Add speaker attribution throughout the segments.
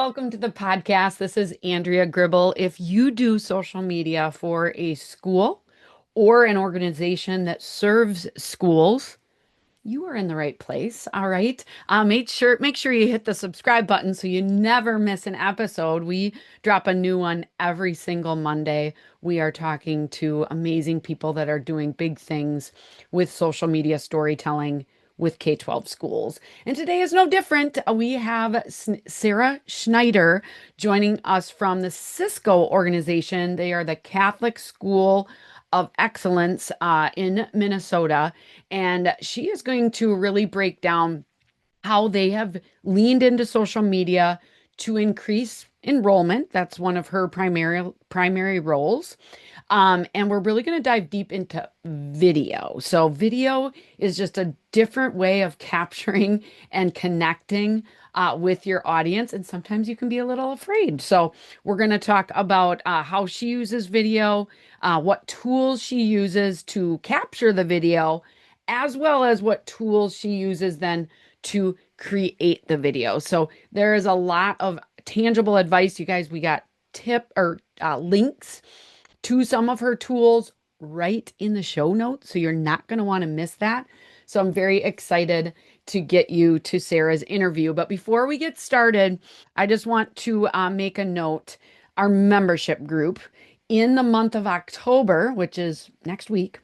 Speaker 1: welcome to the podcast. This is Andrea Gribble. If you do social media for a school or an organization that serves schools, you are in the right place. All right. Make sure you hit the subscribe button so you never miss an episode. We drop a new one every single Monday. We are talking to amazing people that are doing big things with social media storytelling with K-12 schools. And today is no different. We have Sara Schneider joining us from the CSCOE organization. They are the Catholic School of Excellence in Minnesota. And she is going to really break down how they have leaned into social media to increase enrollment. That's one of her primary roles. And we're really going to dive deep into video. So video is just a different way of capturing and connecting with your audience. And sometimes you can be a little afraid. So we're going to talk about how she uses video, what tools she uses to capture the video, as well as what tools she uses then to create the video. So there is a lot of tangible advice. You guys, we got links to some of her tools right in the show notes. So you're not going to want to miss that. So I'm very excited to get you to Sara's interview. But before we get started, I just want to make a note. Our membership group in the month of October, which is next week,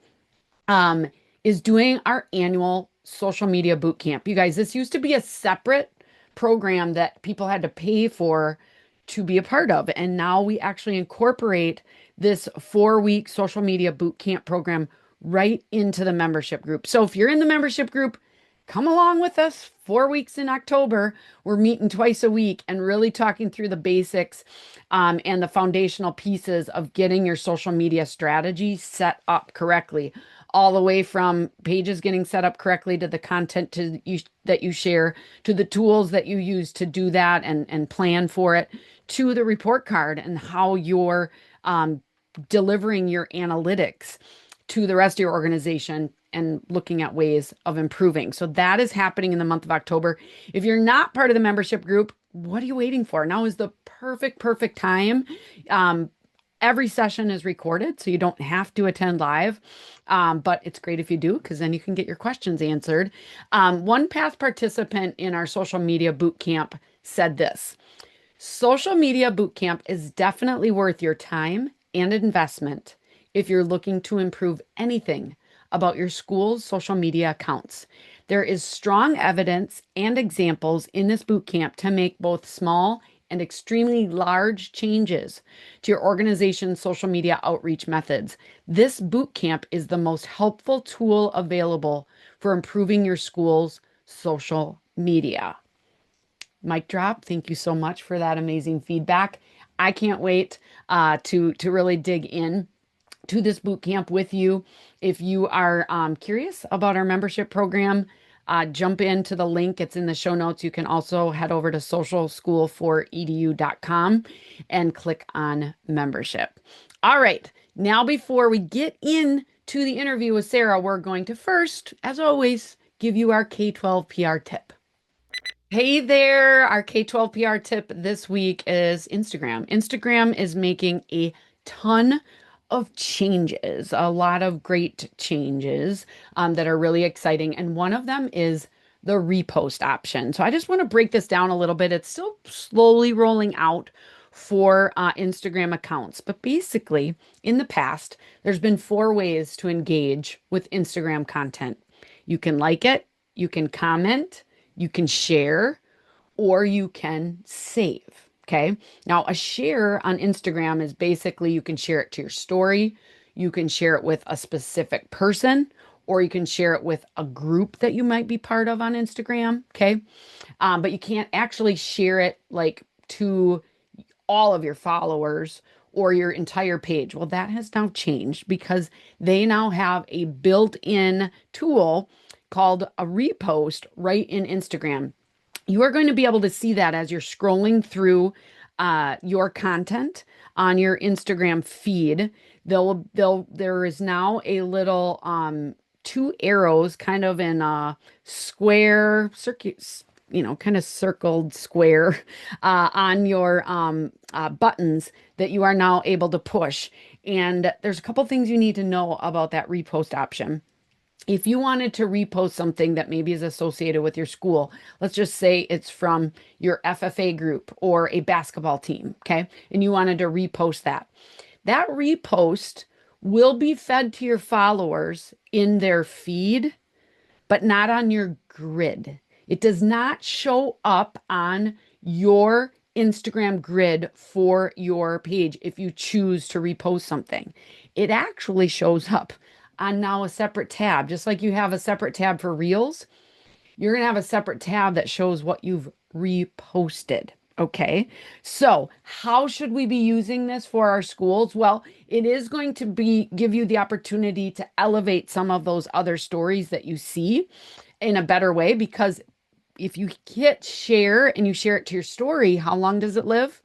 Speaker 1: is doing our annual social media boot camp. You guys, this used to be a separate program that people had to pay for to be a part of. And now we actually incorporate this 4-week social media boot camp program right into the membership group. So if you're in the membership group, come along with us 4 weeks in October. We're meeting twice a week and really talking through the basics and the foundational pieces of getting your social media strategy set up correctly, all the way from pages getting set up correctly to the content that you share, to the tools that you use to do that and plan for it, to the report card and how you're delivering your analytics to the rest of your organization and looking at ways of improving. So that is happening in the month of October. If you're not part of the membership group, what are you waiting for? Now is the perfect time. Every session is recorded, so you don't have to attend live. But it's great if you do, because then you can get your questions answered. One past participant in our social media boot camp said this: social media boot camp is definitely worth your time and investment if you're looking to improve anything about your school's social media accounts. There is strong evidence and examples in this boot camp to make both small and extremely large changes to your organization's social media outreach methods. This boot camp is the most helpful tool available for improving your school's social media. Mic drop. Thank you so much for that amazing feedback. I can't wait to really dig in to this boot camp with you. If you are curious about our membership program, jump into the link. It's in the show notes. You can also head over to socialschool4edu.com and click on membership. All right. Now, before we get into the interview with Sara, we're going to first, as always, give you our K-12 PR tip. Hey there. Our K-12 PR tip this week is Instagram. Instagram is making a ton of changes, a lot of great changes that are really exciting. And one of them is the repost option. So I just want to break this down a little bit. It's still slowly rolling out for Instagram accounts. But basically, in the past, there's been 4 ways to engage with Instagram content. You can like it, you can comment, you can share, or you can save. Okay. Now, a share on Instagram is basically you can share it to your story, you can share it with a specific person, or you can share it with a group that you might be part of on Instagram. Okay. But you can't actually share it like to all of your followers or your entire page. Well, that has now changed because they now have a built-in tool called a repost right in Instagram. You are going to be able to see that as you're scrolling through your content on your Instagram feed. There is now a little 2 arrows kind of in a square kind of circled square on your buttons that you are now able to push. And there's a couple things you need to know about that repost option. If you wanted to repost something that maybe is associated with your school, let's just say it's from your FFA group or a basketball team, okay? And you wanted to repost that. That repost will be fed to your followers in their feed, but not on your grid. It does not show up on your Instagram grid for your page if you choose to repost something. It actually shows up on now a separate tab, just like you have a separate tab for Reels. You're going to have a separate tab that shows what you've reposted. Okay. So, how should we be using this for our schools? Well, it is going to be give you the opportunity to elevate some of those other stories that you see in a better way because if you hit share and you share it to your story, how long does it live?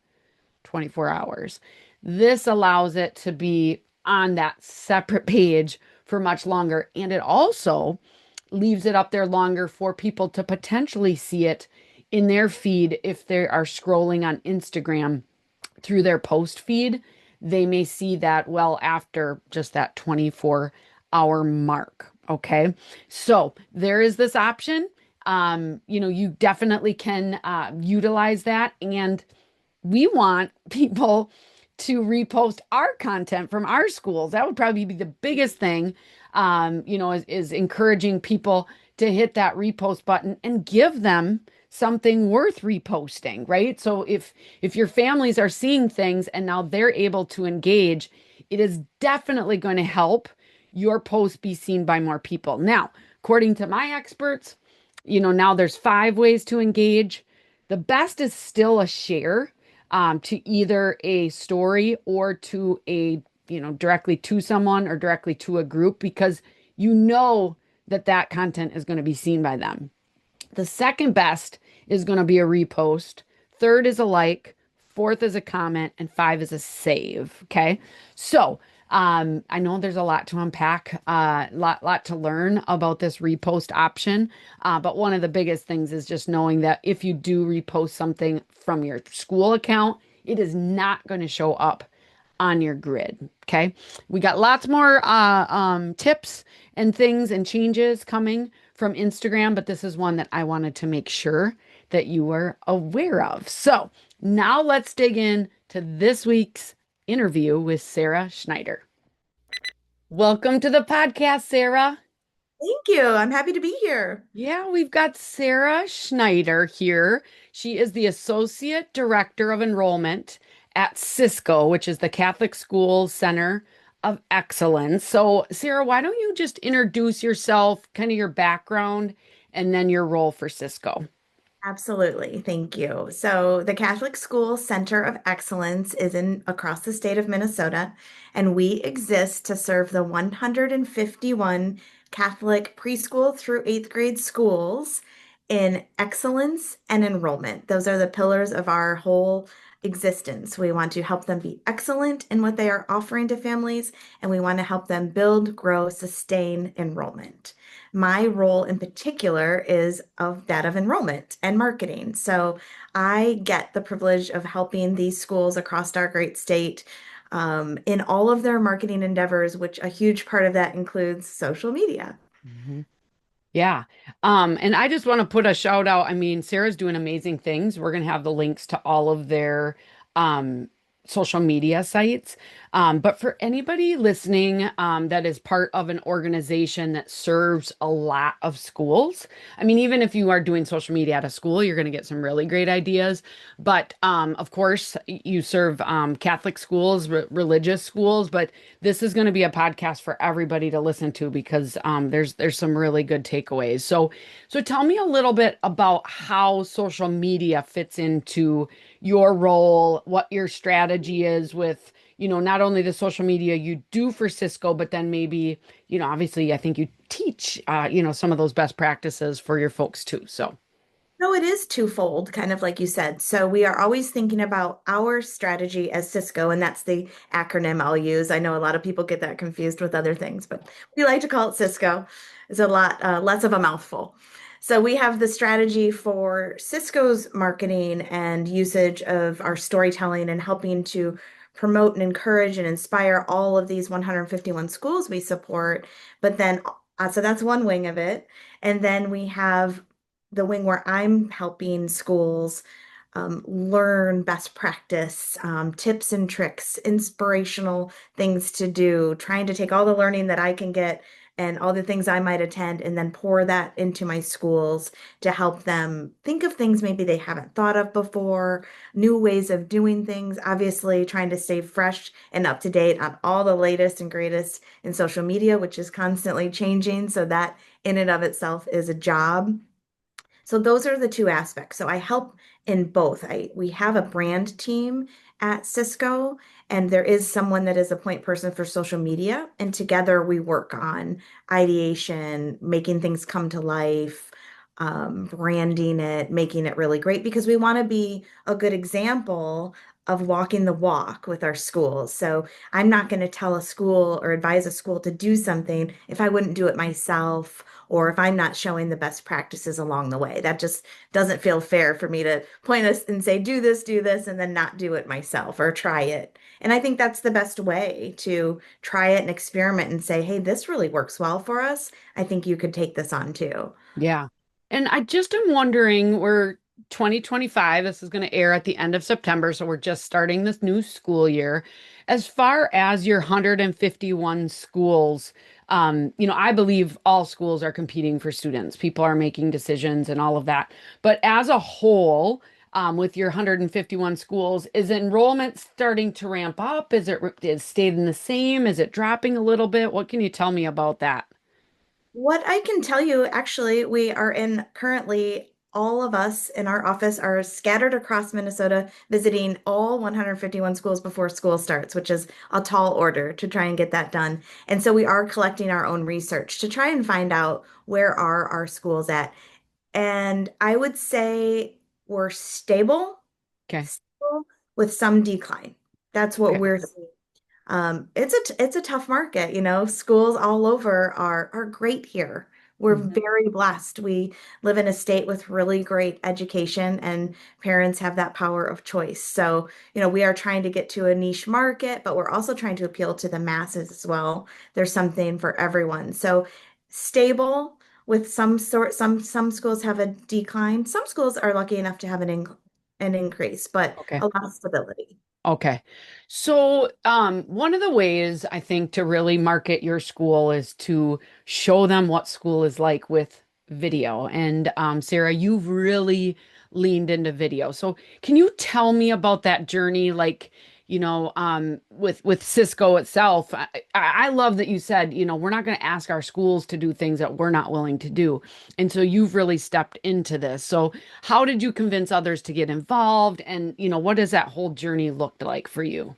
Speaker 1: 24 hours. This allows it to be on that separate page for much longer. And it also leaves it up there longer for people to potentially see it in their feed if they are scrolling on Instagram through their post feed. They may see that well after just that 24-hour mark. Okay. So there is this option. You definitely can utilize that. And we want people to repost our content from our schools. That would probably be the biggest thing, is encouraging people to hit that repost button and give them something worth reposting, right? So if your families are seeing things and now they're able to engage, it is definitely going to help your post be seen by more people. Now, according to my experts, now there's 5 ways to engage. The best is still a share to either a story or to directly to someone or directly to a group because that content is going to be seen by them. The second best is going to be a repost. Third is a like. Fourth is a comment. And 5 is a save. Okay. So I know there's a lot to unpack, lot to learn about this repost option. But one of the biggest things is just knowing that if you do repost something from your school account, it is not going to show up on your grid. Okay. We got lots more tips and things and changes coming from Instagram, but this is one that I wanted to make sure that you were aware of. So now let's dig in to this week's interview with Sara Schneider. Welcome to the podcast, Sara.
Speaker 2: Thank you. I'm happy to be here.
Speaker 1: Yeah, we've got Sara Schneider here. She is the Associate Director of Enrollment at CSCOE, which is the Catholic Schools Center of Excellence. So, Sara, why don't you just introduce yourself, kind of your background, and then your role for CSCOE?
Speaker 2: Absolutely. Thank you. So the Catholic School Center of Excellence is in across the state of Minnesota, and we exist to serve the 151 Catholic preschool through eighth grade schools in excellence and enrollment. Those are the pillars of our whole existence. We want to help them be excellent in what they are offering to families, and we want to help them build, grow, sustain enrollment. My role in particular is of that of enrollment and marketing. So I get the privilege of helping these schools across our great state in all of their marketing endeavors, which a huge part of that includes social media.
Speaker 1: Mhm. Yeah. And I just want to put a shout out. I mean, Sarah's doing amazing things. We're going to have the links to all of their um, social media sites. But for anybody listening that is part of an organization that serves a lot of schools, I mean, even if you are doing social media at a school, you're going to get some really great ideas. But of course, you serve Catholic schools, religious schools, but this is going to be a podcast for everybody to listen to because there's some really good takeaways. So tell me a little bit about how social media fits into your role, what your strategy is with, not only the social media you do for CSCOE, but then maybe, obviously I think you teach, some of those best practices for your folks too. So.
Speaker 2: No, it is twofold, kind of like you said. So we are always thinking about our strategy as Cisco, and that's the acronym I'll use. I know a lot of people get that confused with other things, but we like to call it Cisco. It's a lot less of a mouthful. So we have the strategy for Cisco's marketing and usage of our storytelling and helping to promote and encourage and inspire all of these 151 schools we support. But then, so that's one wing of it. And then we have the wing where I'm helping schools learn best practice, tips and tricks, inspirational things to do, trying to take all the learning that I can get and all the things I might attend, and then pour that into my schools to help them think of things maybe they haven't thought of before, new ways of doing things. Obviously, trying to stay fresh and up to date on all the latest and greatest in social media, which is constantly changing. So, that in and of itself is a job. So those are the two aspects. So I help in both. We have a brand team at Cisco, and there is someone that is a point person for social media, and together we work on ideation, making things come to life, branding it, making it really great because we want to be a good example of walking the walk with our schools. So I'm not going to tell a school or advise a school to do something if I wouldn't do it myself or if I'm not showing the best practices along the way. That just doesn't feel fair for me to point us and say, do this, and then not do it myself or try it. And I think that's the best way to try it and experiment and say, hey, this really works well for us. I think you could take this on too.
Speaker 1: Yeah. And I just am wondering, we're 2025, this is going to air at the end of September, so we're just starting this new school year. As far as your 151 schools, I believe all schools are competing for students. People are making decisions and all of that. But as a whole, with your 151 schools, is enrollment starting to ramp up? Is staying the same? Is it dropping a little bit? What can you tell me about that?
Speaker 2: What I can tell you, actually, we are in currently, all of us in our office are scattered across Minnesota visiting all 151 schools before school starts, which is a tall order to try and get that done. And so we are collecting our own research to try and find out where are our schools at. And I would say we're
Speaker 1: Okay.
Speaker 2: stable with some decline. That's what
Speaker 1: Okay.
Speaker 2: we're seeing. It's a tough market, you know. Schools all over are great here. We're
Speaker 1: Mhm.
Speaker 2: very blessed. We live in a state with really great education, and parents have that power of choice. So, we are trying to get to a niche market, but we're also trying to appeal to the masses as well. There's something for everyone. So, stable with some schools have a decline. Some schools are lucky enough to have an increase, but
Speaker 1: Okay.
Speaker 2: a lot of stability.
Speaker 1: Okay. So, one of the ways I think to really market your school is to show them what school is like with video. And Sarah, you've really leaned into video. So, can you tell me about that journey? Like, with Cisco itself. I love that you said, we're not going to ask our schools to do things that we're not willing to do. And so you've really stepped into this. So, how did you convince others to get involved? And, what does that whole journey look like for you?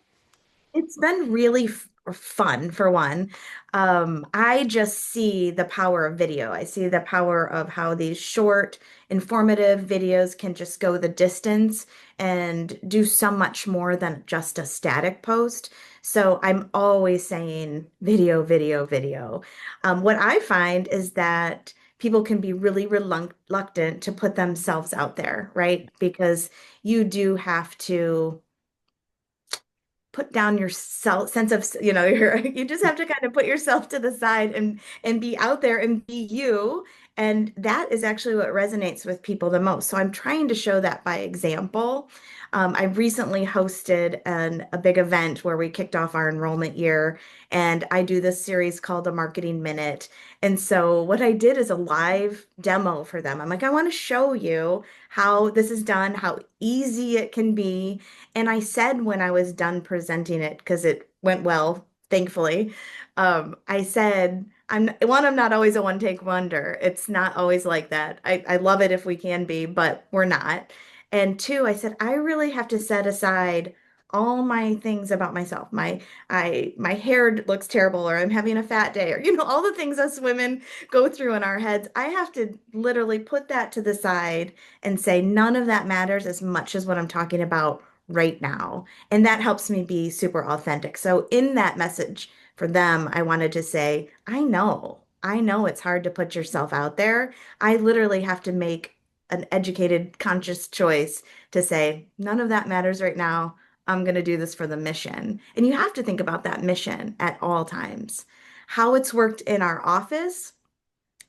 Speaker 2: It's been really fun for one. I just see the power of video. I see the power of how these short, informative videos can just go the distance and do so much more than just a static post. So I'm always saying video, video, video. What I find is that people can be really reluctant to put themselves out there, right? Because you do have to put down your self sense of you just have to kind of put yourself to the side and be out there and be you, and that is actually what resonates with people the most. So I'm trying to show that by example. I recently hosted a big event where we kicked off our enrollment year, and I do this series called the Marketing Minute. And so what I did is a live demo for them. I'm like, I want to show you how this is done, how easy it can be. And I said when I was done presenting it, because it went well, thankfully, I said, I'm not always a one-take wonder. It's not always like that. I love it if we can be, but we're not. And two, I said, I really have to set aside all my things about myself. My hair looks terrible, or I'm having a fat day, or all the things us women go through in our heads. I have to literally put that to the side and say none of that matters as much as what I'm talking about right now. And that helps me be super authentic. So in that message for them, I wanted to say, I know. I know it's hard to put yourself out there. I literally have to make an educated, conscious choice to say, none of that matters right now. I'm going to do this for the mission. And you have to think about that mission at all times. How it's worked in our office,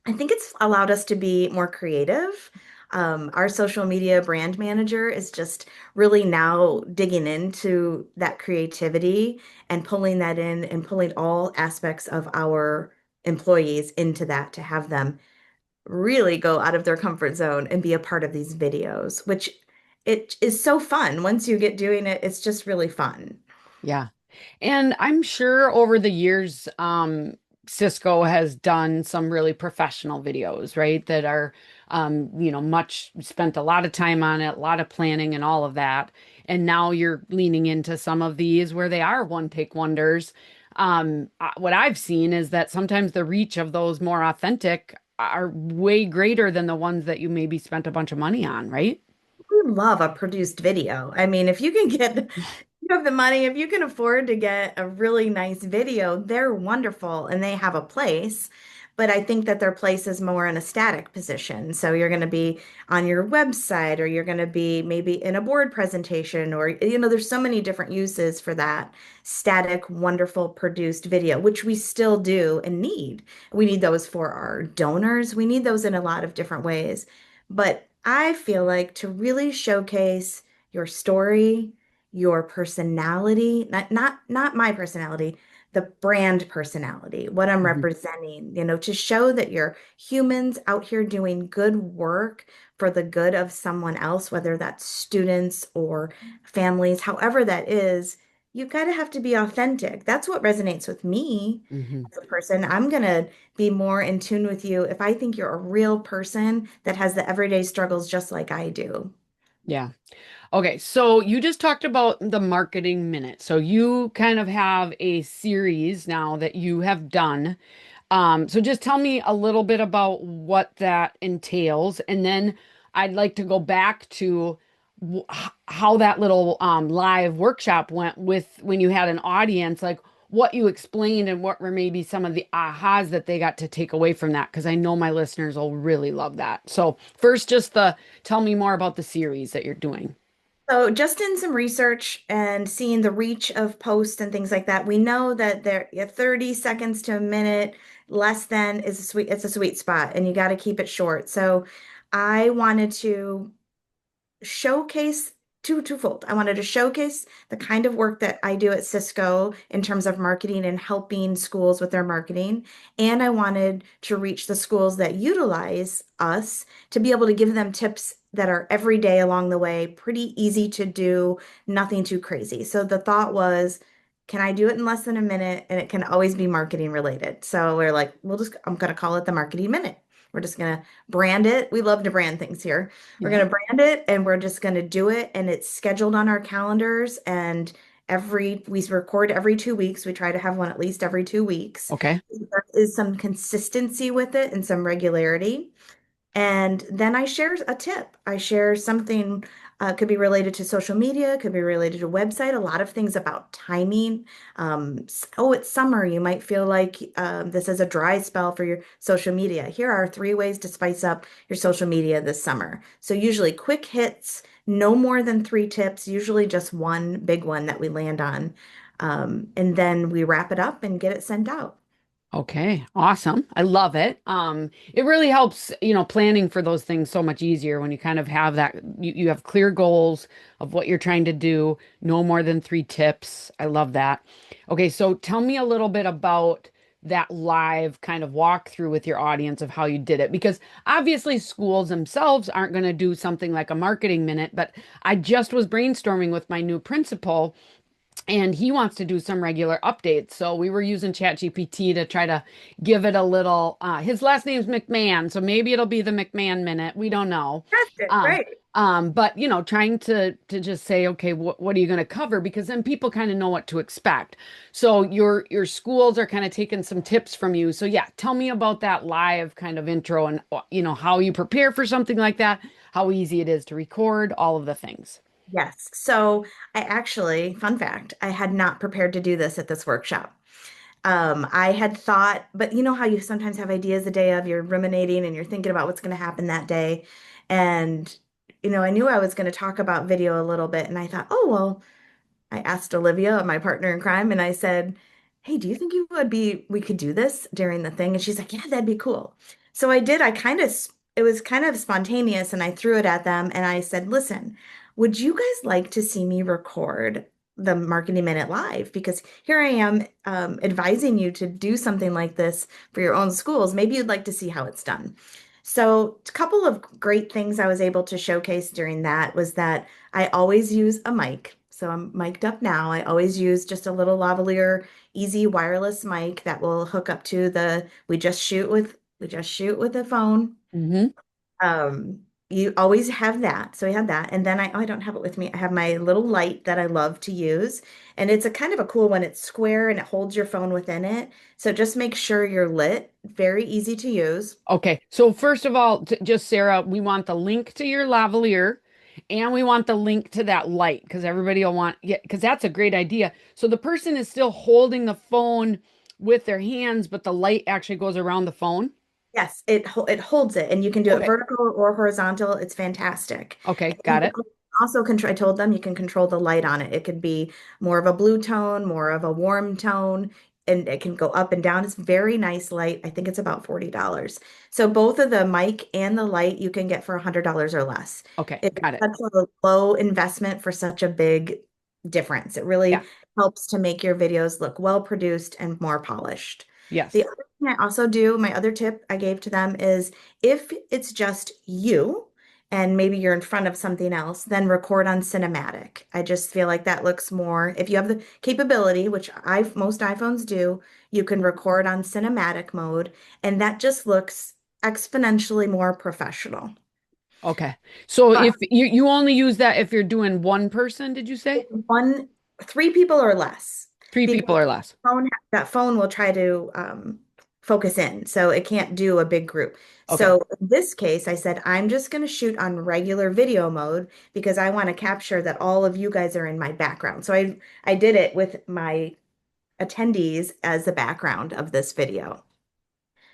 Speaker 2: I think it's allowed us to be more creative. Our social media brand manager is just really now digging into that creativity and pulling that in and pulling all aspects of our employees into that to have them really go out of their comfort zone and be a part of these videos, which it is so fun. Once you get doing it, it's just really fun.
Speaker 1: Yeah. And I'm sure over the years, Cisco has done some really professional videos, right? That are, much spent a lot of time on it, a lot of planning and all of that. And now you're leaning into some of these where they are one take wonders. What I've seen is that sometimes the reach of those more authentic are way greater than the ones that you maybe spent a bunch of money on, right?
Speaker 2: We love a produced video. I mean, if you can get, you have the money, if you can afford to get a really nice video, they're wonderful and they have a place. But I think that their place is more in a static position. So you're going to be on your website or you're going to be maybe in a board presentation or, there's so many different uses for that static, wonderful produced video, which we still do and need. We need those for our donors. We need those in a lot of different ways. But I feel like to really showcase your story, your personality, not my personality, the brand personality, what I'm
Speaker 1: Mhm.
Speaker 2: representing, to show that you're humans out here doing good work for the good of someone else, whether that's students or families, however that is, you gotta have to be authentic. That's what resonates with me
Speaker 1: Mhm.
Speaker 2: as a person. I'm gonna be more in tune with you if I think you're a real person that has the everyday struggles just like I do.
Speaker 1: Yeah. Okay, so you just talked about the marketing minute. So you kind of have a series now that you have done. So just tell me a little bit about what that entails, and then I'd like to go back to how that little live workshop went with when you had an audience, like what you explained and what were maybe some of the ahas that they got to take away from that, because I know my listeners will really love that. So first, just tell me more about the series that you're doing.
Speaker 2: So just in some research and seeing the reach of posts and things like that, we know that there 30 seconds to a minute, less than is it's a sweet spot and you got to keep it short. So I wanted to showcase twofold. I wanted to showcase the kind of work that I do at Cisco in terms of marketing and helping schools with their marketing. And I wanted to reach the schools that utilize us to be able to give them tips that are every day along the way, pretty easy to do, nothing too crazy. So the thought was, can I do it in less than a minute? And it can always be marketing related. So we're like, I'm going to call it the marketing minute. We're just going to brand it. We love to brand things here. We're
Speaker 1: Yeah.
Speaker 2: going to brand it and we're just going to do it. And it's scheduled on our calendars. And we record every 2 weeks. We try to have one at least every 2 weeks.
Speaker 1: Okay.
Speaker 2: There is some consistency with it and some regularity. And then I share a tip. I share something, could be related to social media, could be related to website, a lot of things about timing. Oh, it's summer. You might feel like this is a dry spell for your social media. Here are 3 ways to spice up your social media this summer. So usually quick hits, no more than 3 tips, usually just one big one that we land on. And then we wrap it up and get it sent out.
Speaker 1: Okay, awesome. I love it. It really helps, planning for those things so much easier when you kind of have that, you have clear goals of what you're trying to do, no more than 3 tips. I love that. Okay, so tell me a little bit about that live kind of walkthrough with your audience of how you did it, because obviously schools themselves aren't going to do something like a marketing minute, but I just was brainstorming with my new principal and he wants to do some regular updates. So we were using ChatGPT to try to give it a little. His last name's McMahon, so maybe it'll be the McMahon minute. We don't know.
Speaker 2: That's it,
Speaker 1: Um,
Speaker 2: right?
Speaker 1: but trying to just say, okay, what are you going to cover? Because then people kind of know what to expect. So your schools are kind of taking some tips from you. So yeah, tell me about that live kind of intro and how you prepare for something like that, how easy it is to record, all of the things.
Speaker 2: Yes. So I actually, fun fact, I had not prepared to do this at this workshop. I had thought, but you know how you sometimes have ideas the day of, you're ruminating and you're thinking about what's going to happen that day. And, I knew I was going to talk about video a little bit. And I thought, oh, well, I asked Olivia, my partner in crime, and I said, "Hey, do you think we could do this during the thing?" And she's like, "Yeah, that'd be cool." So I did. It was kind of spontaneous, and I threw it at them and I said, "Listen, would you guys like to see me record the Marketing Minute live? Because here I am advising you to do something like this for your own schools. Maybe you'd like to see how it's done." So, a couple of great things I was able to showcase during that was that I always use a mic. So I'm mic'd up now. I always use just a little lavalier, easy wireless mic that will hook up to we just shoot with a phone.
Speaker 1: Hmm.
Speaker 2: Um, you always have that. So we had that. And then I don't have it with me. I have my little light that I love to use. And it's a kind of a cool one. It's square and it holds your phone within it. So just make sure you're lit. Very easy to use.
Speaker 1: Okay. So first of all, just Sarah, we want the link to your lavalier and we want the link to that light because everybody will want, yeah, because that's a great idea. So the person is still holding the phone with their hands, but the light actually goes around the phone.
Speaker 2: Yes, it holds it, and you can do it
Speaker 1: Okay.
Speaker 2: vertical or horizontal. It's fantastic.
Speaker 1: Okay.
Speaker 2: And
Speaker 1: Got
Speaker 2: you
Speaker 1: it.
Speaker 2: can also control. I told them you can control the light on it. It could be more of a blue tone, more of a warm tone, and it can go up and down. It's very nice light. I think it's about $40. So both of the mic and the light you can get for $100 or less.
Speaker 1: Okay.
Speaker 2: It's
Speaker 1: Got it.
Speaker 2: such a low investment for such a big difference. It
Speaker 1: Yeah.
Speaker 2: really helps to make your videos look well produced and more polished. The
Speaker 1: Yes.
Speaker 2: other thing I also do, my other tip I gave to them is if it's just you and maybe you're in front of something else, then record on cinematic. I just feel like that looks more, if you have the capability, which most iPhones do, you can record on cinematic mode, and that just looks exponentially more professional.
Speaker 1: Okay. So
Speaker 2: But
Speaker 1: if you only use that if you're doing one person, did you say?
Speaker 2: one, three people or less,
Speaker 1: Three
Speaker 2: because
Speaker 1: people or less.
Speaker 2: that phone will try to focus in, so it can't do a big group.
Speaker 1: Okay.
Speaker 2: So in this case, I said I'm just going to shoot on regular video mode because I want to capture that all of you guys are in my background. So I did it with my attendees as the background of this video.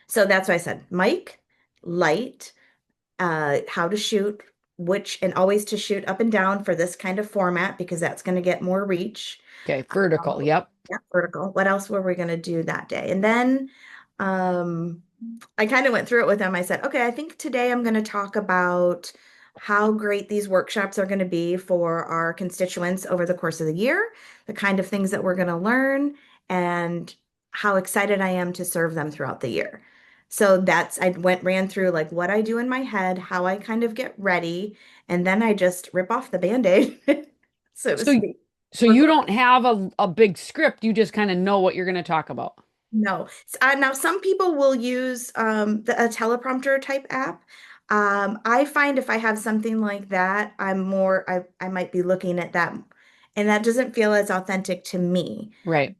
Speaker 2: So that's why I said mic, light, how to shoot, and always to shoot up and down for this kind of format because that's going to get more reach.
Speaker 1: Okay. Vertical. Yep.
Speaker 2: Yeah, vertical. What else were we going to do that day? And then um, I kind of went through it with them. I said, okay, I think today I'm going to talk about how great these workshops are going to be for our constituents over the course of the year, the kind of things that we're going to learn, and how excited I am to serve them throughout the year. So ran through like what I do in my head, how I kind of get ready, and then I just rip off the Band-Aid, so to
Speaker 1: So
Speaker 2: speak.
Speaker 1: so you don't have a big script, you just kind of know what you're going to talk about.
Speaker 2: No. Now, some people will use a teleprompter type app. I find if I have something like that, I might be looking at that, and that doesn't feel as authentic to me.
Speaker 1: Right.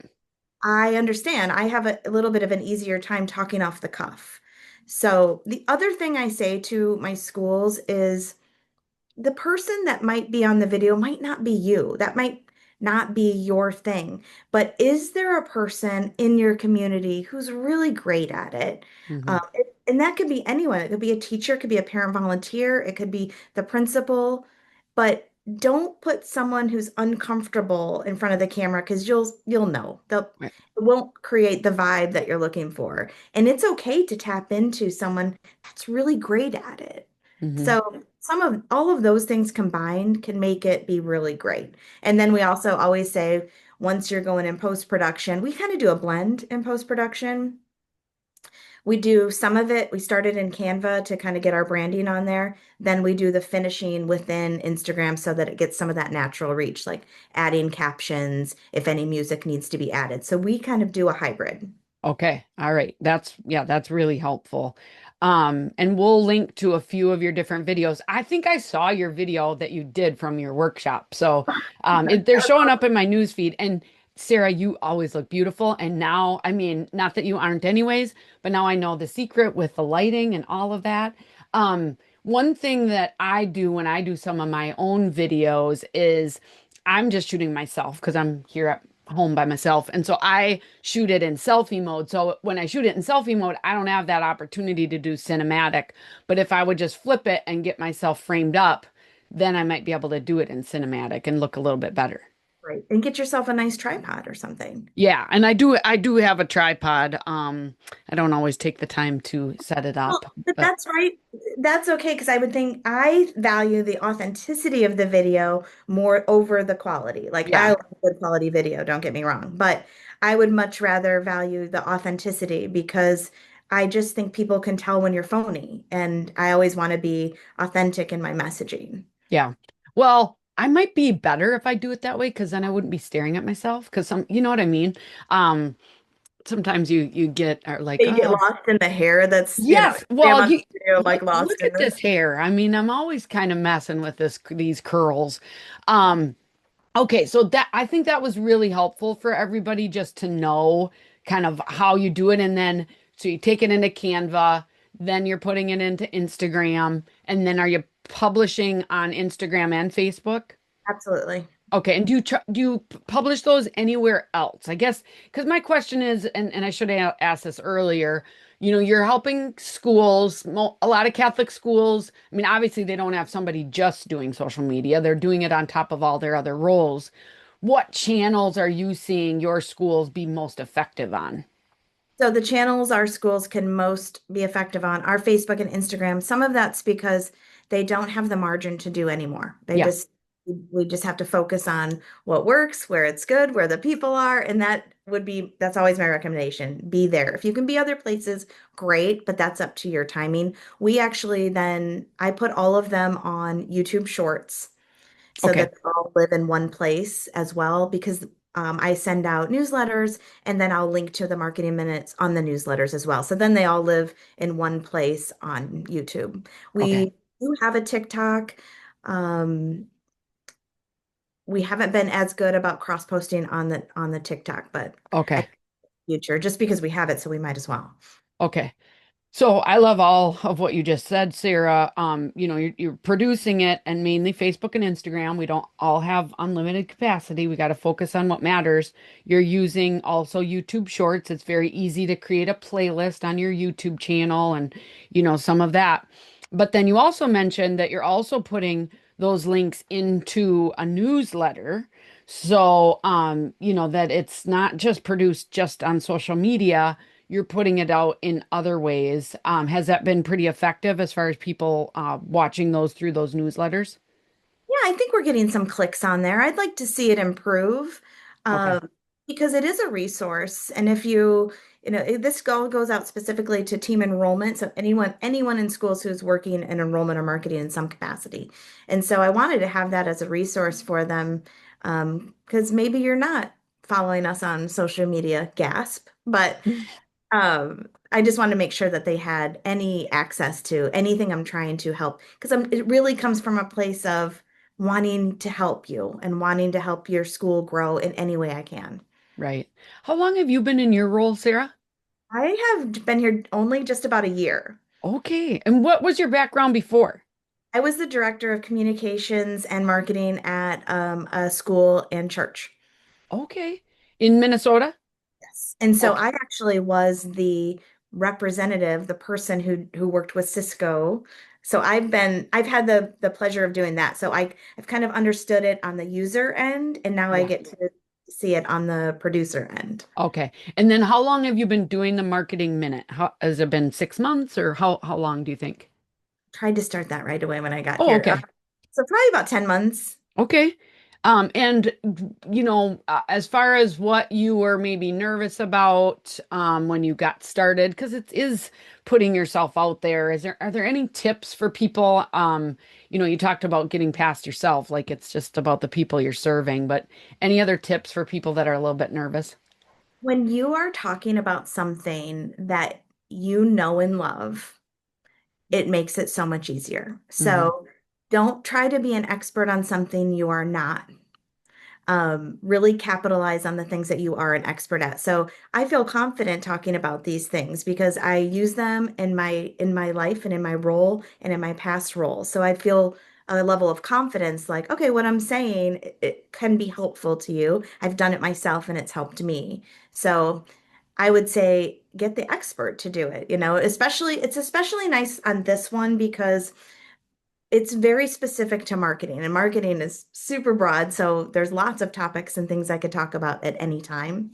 Speaker 2: I understand. I have a little bit of an easier time talking off the cuff. So the other thing I say to my schools is, the person that might be on the video might not be you. That might not be your thing. But is there a person in your community who's really great at it?
Speaker 1: Hmm.
Speaker 2: And that could be anyone. It could be a teacher, it could be a parent volunteer, it could be the principal. But don't put someone who's uncomfortable in front of the camera because you'll know.
Speaker 1: Right.
Speaker 2: It won't create the vibe that you're looking for. And it's okay to tap into someone that's really great at it.
Speaker 1: Hmm.
Speaker 2: So all of those things combined can make it be really great. And then we also always say once you're going in post-production, we kind of do a blend in post-production. We do some of it. We started in Canva to kind of get our branding on there. Then we do the finishing within Instagram so that it gets some of that natural reach, like adding captions if any music needs to be added. So we kind of do a hybrid.
Speaker 1: Okay. All right. That's really helpful. And we'll link to a few of your different videos. I think I saw your video that you did from your workshop. So they're showing up in my news feed. And Sarah, you always look beautiful. And now, I mean, not that you aren't anyways, but now I know the secret with the lighting and all of that. One thing that I do when I do some of my own videos is I'm just shooting myself because I'm here at home by myself. And so I shoot it in selfie mode. So when I shoot it in selfie mode, I don't have that opportunity to do cinematic. But if I would just flip it and get myself framed up, then I might be able to do it in cinematic and look a little bit better.
Speaker 2: Right. And get yourself a nice tripod or something.
Speaker 1: Yeah, and I do have a tripod. I don't always take the time to set it
Speaker 2: Well,
Speaker 1: up,
Speaker 2: but
Speaker 1: but
Speaker 2: that's right. That's okay because I would think I value the authenticity of the video more over the quality. Like I
Speaker 1: yeah.
Speaker 2: love good quality video, don't get me wrong, but I would much rather value the authenticity because I just think people can tell when you're phony, and I always want to be authentic in my messaging.
Speaker 1: Yeah. Well, I might be better if I do it that way because then I wouldn't be staring at myself because you know what I mean? Um, sometimes you get are like,
Speaker 2: You get
Speaker 1: oh,
Speaker 2: lost in the hair that's,
Speaker 1: yes.
Speaker 2: Sam
Speaker 1: Well,
Speaker 2: on video, like
Speaker 1: look
Speaker 2: lost in
Speaker 1: at
Speaker 2: this.
Speaker 1: this hair. I mean, I'm always kind of messing with these curls. Um, okay, so that I think that was really helpful for everybody just to know kind of how you do it. And then so you take it into Canva, then you're putting it into Instagram, and then are you publishing on Instagram and Facebook?
Speaker 2: Absolutely.
Speaker 1: Okay, and do you publish those anywhere else? I guess because my question is, and I should have asked this earlier, you're helping schools, a lot of Catholic schools. I mean, obviously they don't have somebody just doing social media. They're doing it on top of all their other roles. What channels are you seeing your schools be most effective on?
Speaker 2: So the channels our schools can most be effective on are Facebook and Instagram. Some of that's because they don't have the margin to do anymore.
Speaker 1: Yeah.
Speaker 2: We just have to focus on what works, where it's good, where the people are, and that's always my recommendation. Be there. If you can be other places, great, but that's up to your timing. We actually then I put all of them on YouTube Shorts so
Speaker 1: Okay.
Speaker 2: that they all live in one place as well because I send out newsletters and then I'll link to the marketing minutes on the newsletters as well. So then they all live in one place on YouTube.
Speaker 1: Okay.
Speaker 2: We do have a TikTok. Um, we haven't been as good about cross-posting on the TikTok, but I
Speaker 1: Okay.
Speaker 2: think future just because we have it, so we might as well.
Speaker 1: Okay. So I love all of what you just said, Sarah. You're producing it and mainly Facebook and Instagram. We don't all have unlimited capacity. We got to focus on what matters. You're using also YouTube Shorts. It's very easy to create a playlist on your YouTube channel and, some of that. But then you also mentioned that you're also putting those links into a newsletter. So, that it's not just produced just on social media, you're putting it out in other ways. Has that been pretty effective as far as people watching those through those newsletters?
Speaker 2: Yeah, I think we're getting some clicks on there. I'd like to see it improve
Speaker 1: Okay.
Speaker 2: um, because it is a resource. And if this goes out specifically to team enrollment. So anyone in schools who's working in enrollment or marketing in some capacity. And so I wanted to have that as a resource for them because maybe you're not following us on social media, gasp, but I just wanted to make sure that they had any access to anything I'm trying to help because it really comes from a place of wanting to help you and wanting to help your school grow in any way I can.
Speaker 1: Right. How long have you been in your role, Sarah?
Speaker 2: I have been here only just about a year.
Speaker 1: Okay. And what was your background before?
Speaker 2: I was the director of communications and marketing at a school and church.
Speaker 1: Okay. In Minnesota?
Speaker 2: Yes. And so
Speaker 1: Okay.
Speaker 2: I actually was the representative, the person who worked with Cisco. So I've had the pleasure of doing that. So I've kind of understood it on the user end, and now I
Speaker 1: Yeah.
Speaker 2: get to see it on the producer end.
Speaker 1: Okay. And then how long have you been doing the marketing minute? How has it been 6 months or how long do you think?
Speaker 2: Tried to start that right away when I got
Speaker 1: Oh,
Speaker 2: here.
Speaker 1: okay.
Speaker 2: So probably about 10 months.
Speaker 1: Okay. And as far as what you were maybe nervous about when you got started, because it is putting yourself out there, are there any tips for people? You talked about getting past yourself, like it's just about the people you're serving, but any other tips for people that are a little bit nervous?
Speaker 2: When you are talking about something that you know and love, it makes it so much easier.
Speaker 1: Hmm.
Speaker 2: So don't try to be an expert on something you are not. Really capitalize on the things that you are an expert at. So I feel confident talking about these things because I use them in my life and in my role and in my past roles. So I feel a level of confidence, like, okay, what I'm saying, it can be helpful to you. I've done it myself and it's helped me. So I would say get the expert to do it, it's especially nice on this one because it's very specific to marketing, and marketing is super broad. So there's lots of topics and things I could talk about at any time.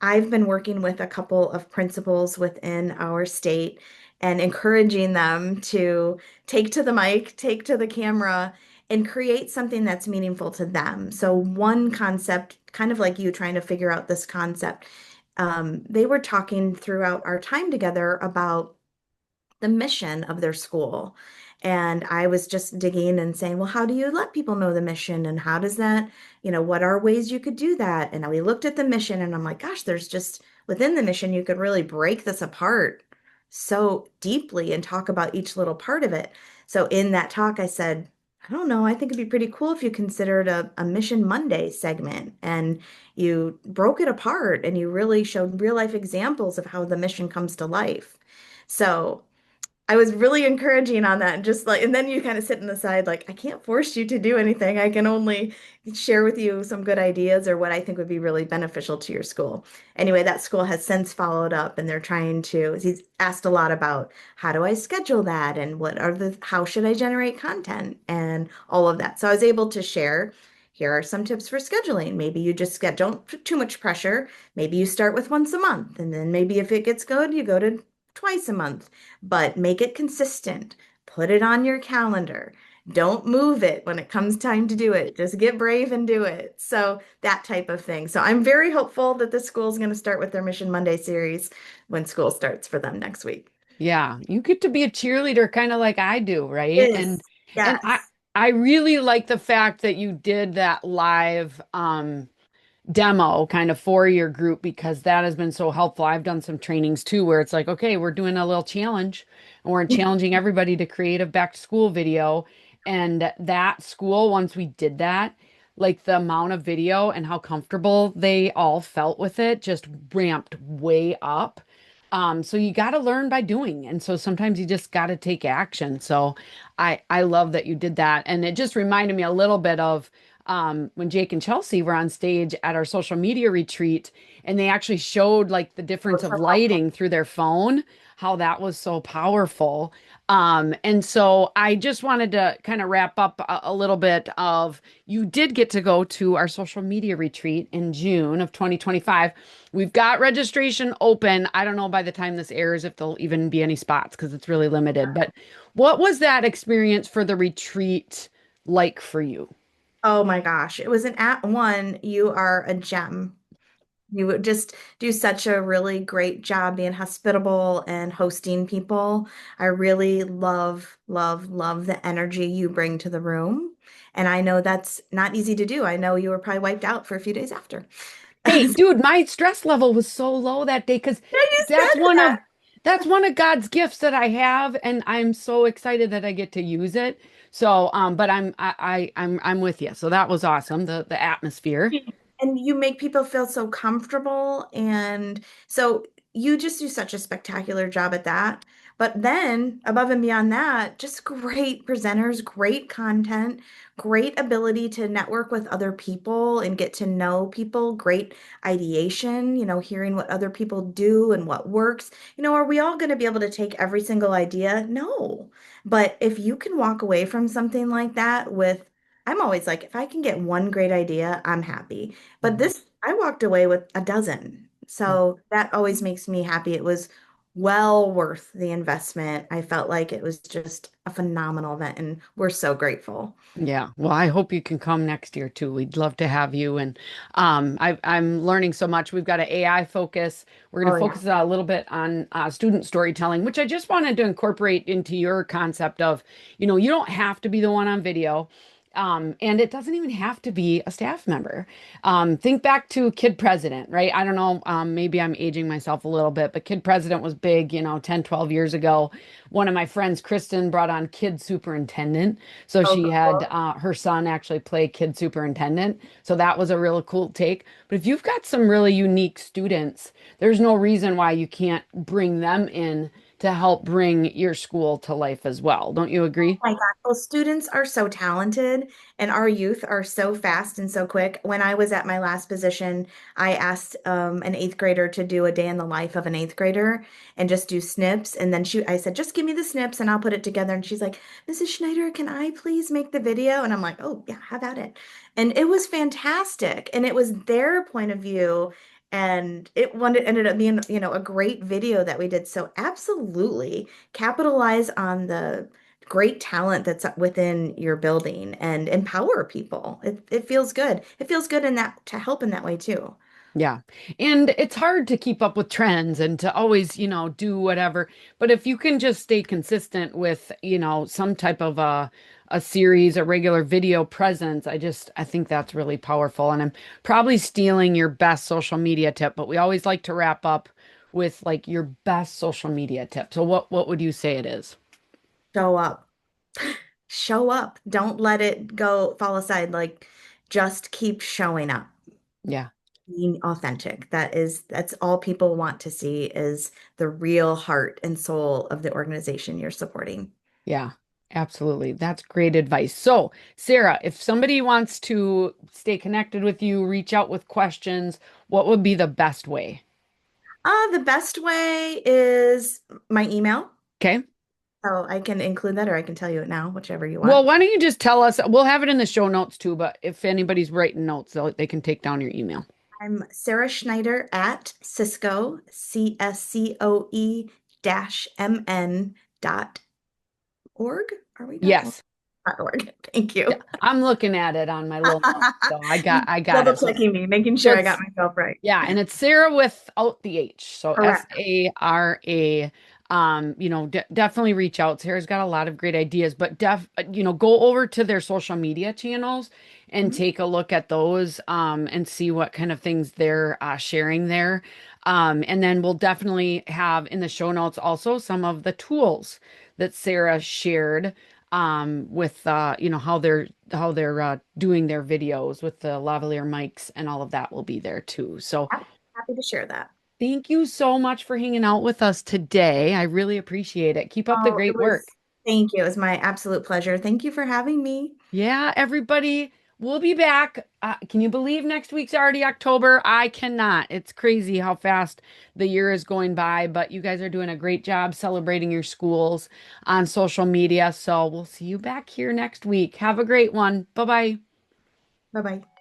Speaker 2: I've been working with a couple of principals within our state and encouraging them to take to the mic, take to the camera, and create something that's meaningful to them. So, one concept, kind of like you trying to figure out this concept, they were talking throughout our time together about the mission of their school. And I was just digging and saying, well, how do you let people know the mission? And how does that, what are ways you could do that? And we looked at the mission and I'm like, gosh, there's just within the mission, you could really break this apart so deeply and talk about each little part of it. So in that talk, I said, I don't know, I think it'd be pretty cool if you considered a Mission Monday segment and you broke it apart and you really showed real life examples of how the mission comes to life. So I was really encouraging on that, and just like, and then you kind of sit in the side, like, I can't force you to do anything. I can only share with you some good ideas or what I think would be really beneficial to your school. Anyway, that school has since followed up and they're trying to, he's asked a lot about how do I schedule that and how should I generate content and all of that. So I was able to share, here are some tips for scheduling. Maybe you just get, don't put too much pressure. Maybe you start with once a month, and then maybe if it gets good, you go to twice a month, but make it consistent. Put it on your calendar. Don't move it when it comes time to do it. Just get brave and do it. So that type of thing. So I'm very hopeful that the school's going to start with their Mission Monday series when school starts for them next week.
Speaker 1: Yeah, you get to be a cheerleader kind of like I do, right?
Speaker 2: Is
Speaker 1: And
Speaker 2: yes.
Speaker 1: I really like the fact that you did that live demo kind of for your group because that has been so helpful. I've done some trainings too where it's like, okay, we're doing a little challenge and we're challenging everybody to create a back to school video. And that school, once we did that, like the amount of video and how comfortable they all felt with it just ramped way up. So you got to learn by doing. And so sometimes you just got to take action. So I love that you did that. And it just reminded me a little bit of when Jake and Chelsea were on stage at our social media retreat, and they actually showed like the difference of lighting through their phone, how that was so powerful. And so I just wanted to kind of wrap up a little bit of you did get to go to our social media retreat in June of 2025. We've got registration open. I don't know by the time this airs if there'll even be any spots because it's really limited. But what was that experience for the retreat like for you?
Speaker 2: Oh my gosh. It was an at one. You are a gem. You would just do such a really great job being hospitable and hosting people. I really love, love, love the energy you bring to the room. And I know that's not easy to do. I know you were probably wiped out for a few days after.
Speaker 1: Hey, dude, my stress level was so low that day because
Speaker 2: Yeah, you
Speaker 1: that's
Speaker 2: said
Speaker 1: one of
Speaker 2: that.
Speaker 1: that's one of God's gifts that I have, and I'm so excited that I get to use it. So, but I'm with you. So that was awesome. The atmosphere.
Speaker 2: And you make people feel so comfortable. And so you just do such a spectacular job at that. But then, above and beyond that, just great presenters, great content, great ability to network with other people and get to know people, great ideation, hearing what other people do and what works. Are we all going to be able to take every single idea? No. But if you can walk away from something like that with, I'm always like, if I can get one great idea, I'm happy. But
Speaker 1: Mhm.
Speaker 2: this, I walked away with a dozen. So that always makes me happy. It was well worth the investment. I felt like it was just a phenomenal event, and we're so grateful.
Speaker 1: Yeah, well, I hope you can come next year too. We'd love to have you. And I'm learning so much. We've got an AI focus. We're going
Speaker 2: Oh,
Speaker 1: to
Speaker 2: yeah.
Speaker 1: focus a little bit on student storytelling, which I just wanted to incorporate into your concept of, you don't have to be the one on video. And it doesn't even have to be a staff member. Think back to Kid President, right? I don't know, maybe I'm aging myself a little bit, but Kid President was big, 10, 12 years ago. One of my friends, Kristen, brought on Kid Superintendent. So
Speaker 2: Oh,
Speaker 1: she had
Speaker 2: cool.
Speaker 1: her son actually play kid superintendent. So that was a real cool take. But if you've got some really unique students, there's no reason why you can't bring them in to to help bring your school to life as well. Don't you agree?
Speaker 2: My God, well, students are so talented and our youth are so fast and so quick. When I was at my last position, I asked an eighth grader to do a day in the life of an eighth grader and just do snips. And then I said, just give me the snips and I'll put it together. And she's like, Mrs. Schneider, can I please make the video? And I'm like, oh, yeah, have at it. And it was fantastic. And it was their point of view. And ended up being, a great video that we did. So absolutely capitalize on the great talent that's within your building and empower people. It feels good. It feels good in that to help in that way too.
Speaker 1: Yeah. And it's hard to keep up with trends and to always, do whatever. But if you can just stay consistent with, some type of a series, a regular video presence, I think that's really powerful. And I'm probably stealing your best social media tip, but we always like to wrap up with like your best social media tip. So what would you say it is?
Speaker 2: Show up. Show up. Don't let it go fall aside. Like just keep showing up.
Speaker 1: Yeah.
Speaker 2: Being authentic. That's all people want to see is the real heart and soul of the organization you're supporting.
Speaker 1: Yeah, absolutely. That's great advice. So, Sarah, if somebody wants to stay connected with you, reach out with questions, what would be the best way?
Speaker 2: The best way is my email.
Speaker 1: Okay.
Speaker 2: So I can include that or I can tell you it now, whichever you
Speaker 1: Well,
Speaker 2: want.
Speaker 1: why don't you just tell us? We'll have it in the show notes too, but if anybody's writing notes, they can take down your email.
Speaker 2: I'm Sara Schneider at Cisco, CSCOE dash MN dot org. Are we dot org?
Speaker 1: Yes.
Speaker 2: Dot org. Thank
Speaker 1: Yeah.
Speaker 2: you.
Speaker 1: I'm looking at it on my little notes. So I got
Speaker 2: Double
Speaker 1: it.
Speaker 2: checking me, making
Speaker 1: So
Speaker 2: sure I got
Speaker 1: it's
Speaker 2: myself right.
Speaker 1: Yeah, and it's Sarah without the H. So
Speaker 2: Correct.
Speaker 1: Sara. Definitely reach out. Sarah's got a lot of great ideas, but go over to their social media channels and
Speaker 2: Mhm.
Speaker 1: take a look at those and see what kind of things they're sharing there. And then we'll definitely have in the show notes also some of the tools that Sarah shared with how they're doing their videos with the lavalier mics and all of that will be there too. So
Speaker 2: Yep, happy to share that.
Speaker 1: thank you so much for hanging out with us today. I really appreciate it. Keep up the
Speaker 2: Oh, it
Speaker 1: great
Speaker 2: was,
Speaker 1: work.
Speaker 2: thank you. It was my absolute pleasure. Thank you for having me.
Speaker 1: Yeah, everybody, we'll be back. Can you believe next week's already October? I cannot. It's crazy how fast the year is going by, but you guys are doing a great job celebrating your schools on social media. So we'll see you back here next week. Have a great one. Bye bye.
Speaker 2: Bye bye.